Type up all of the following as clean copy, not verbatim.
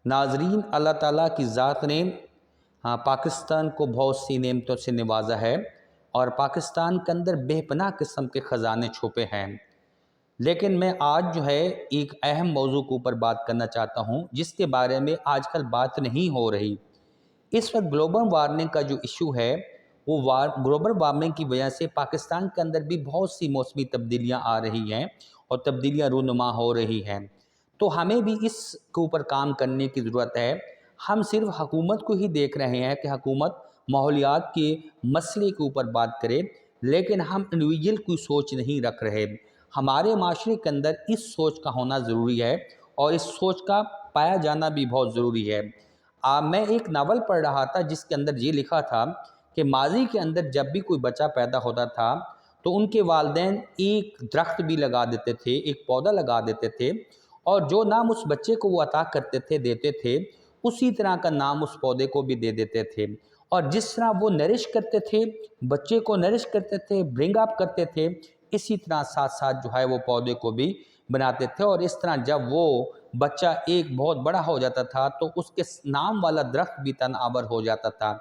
नाजरीन, अल्लाह ताला की ज़ात ने पाकिस्तान को बहुत सी नेमतों से नवाजा है और पाकिस्तान के अंदर बेपनाह किस्म के ख़जाने छुपे हैं। लेकिन मैं आज जो है एक अहम मौजू के ऊपर बात करना चाहता हूँ, जिसके बारे में आजकल बात नहीं हो रही। इस वक्त ग्लोबल वार्मिंग का जो इशू है वो ग्लोबल वार्मिंग की वजह से पाकिस्तान के अंदर भी बहुत सी मौसमी तब्दीलियाँ आ रही हैं और तब्दीलियाँ रूनुमा हो रही हैं। तो हमें भी इसके ऊपर काम करने की ज़रूरत है। हम सिर्फ हुकूमत को ही देख रहे हैं कि हुकूमत माहौलियात के मसले के ऊपर बात करे, लेकिन हम इंडिविजुअल कोई सोच नहीं रख रहे। हमारे माशरे के अंदर इस सोच का होना ज़रूरी है और इस सोच का पाया जाना भी बहुत ज़रूरी है। मैं एक नावल पढ़ रहा था जिसके अंदर ये लिखा था कि माजी के अंदर जब भी कोई बच्चा पैदा होता था तो उनके वालिदैन एक दरख्त भी लगा देते थे, एक पौधा लगा देते थे, और जो नाम उस बच्चे को वो अता करते थे, देते थे, उसी तरह का नाम उस पौधे को भी दे देते थे। और जिस तरह वो नरिश करते थे, बच्चे को नरिश करते थे, ब्रिंग अप करते थे, इसी तरह साथ साथ जो है वो पौधे को भी बनाते थे। और इस तरह जब वो बच्चा एक बहुत बड़ा हो जाता था तो उसके नाम वाला दरख्त भी तनावर हो जाता था।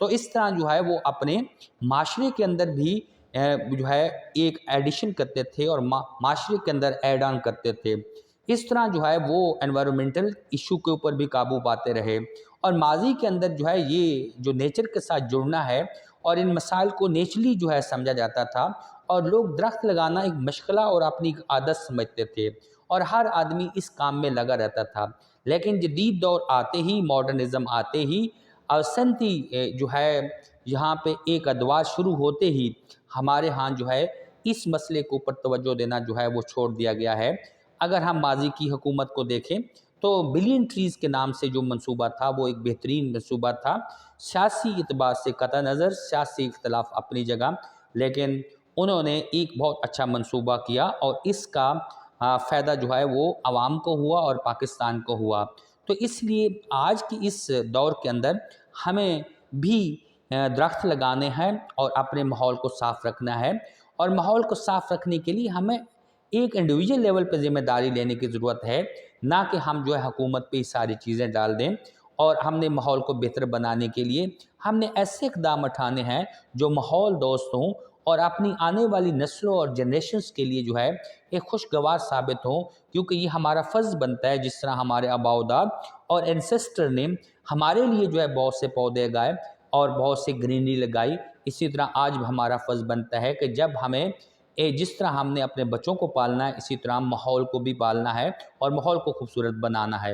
तो इस तरह जो है वो अपने माशरे के अंदर भी जो है एक एडिशन करते थे और माशरे के अंदर ऐड ऑन करते थे। इस तरह जो है वो एनवायरमेंटल इशू के ऊपर भी काबू पाते रहे। और माजी के अंदर जो है ये जो नेचर के साथ जुड़ना है और इन मसाइल को नेचुरली जो है समझा जाता था, और लोग दरख्त लगाना एक मशगला और अपनी एक आदत समझते थे और हर आदमी इस काम में लगा रहता था। लेकिन जदीद दौर आते ही, मॉडर्निज़म आते ही, अवसंती जो है यहाँ पे एक अदवार शुरू होते ही हमारे यहाँ जो है इस मसले के ऊपर तवज्जो देना जो है वो छोड़ दिया गया है। अगर हम माजी की हुकूमत को देखें तो बिलियन ट्रीज़ के नाम से जो मंसूबा था वो एक बेहतरीन मंसूबा था। सियासी इतबार से कतई नज़र, सियासी इख्तलाफ अपनी जगह, लेकिन उन्होंने एक बहुत अच्छा मंसूबा किया और इसका फ़ायदा जो है वो आवाम को हुआ और पाकिस्तान को हुआ। तो इसलिए आज की इस दौर के अंदर हमें भी दरख्त लगाने हैं और अपने माहौल को साफ़ रखना है। और माहौल को साफ़ रखने के लिए हमें एक इंडिविजुअल लेवल पर ज़िम्मेदारी लेने की ज़रूरत है, ना कि हम जो है हुकूमत पे सारी चीज़ें डाल दें। और हमने माहौल को बेहतर बनाने के लिए हमने ऐसे इक़दाम उठाने हैं जो माहौल दोस्त हों और अपनी आने वाली नस्लों और जनरेशन्स के लिए जो है एक खुशगवार साबित हों, क्योंकि ये हमारा फ़र्ज़ बनता है। जिस तरह हमारे आबाओदाद और एंसेस्टर ने हमारे लिए जो है बहुत से पौधे उगाए और बहुत सी ग्रीनरी लगाई, इसी तरह आज भी हमारा फ़र्ज़ बनता है कि जब हमें जिस तरह हमने अपने बच्चों को पालना है, इसी तरह माहौल को भी पालना है और माहौल को खूबसूरत बनाना है।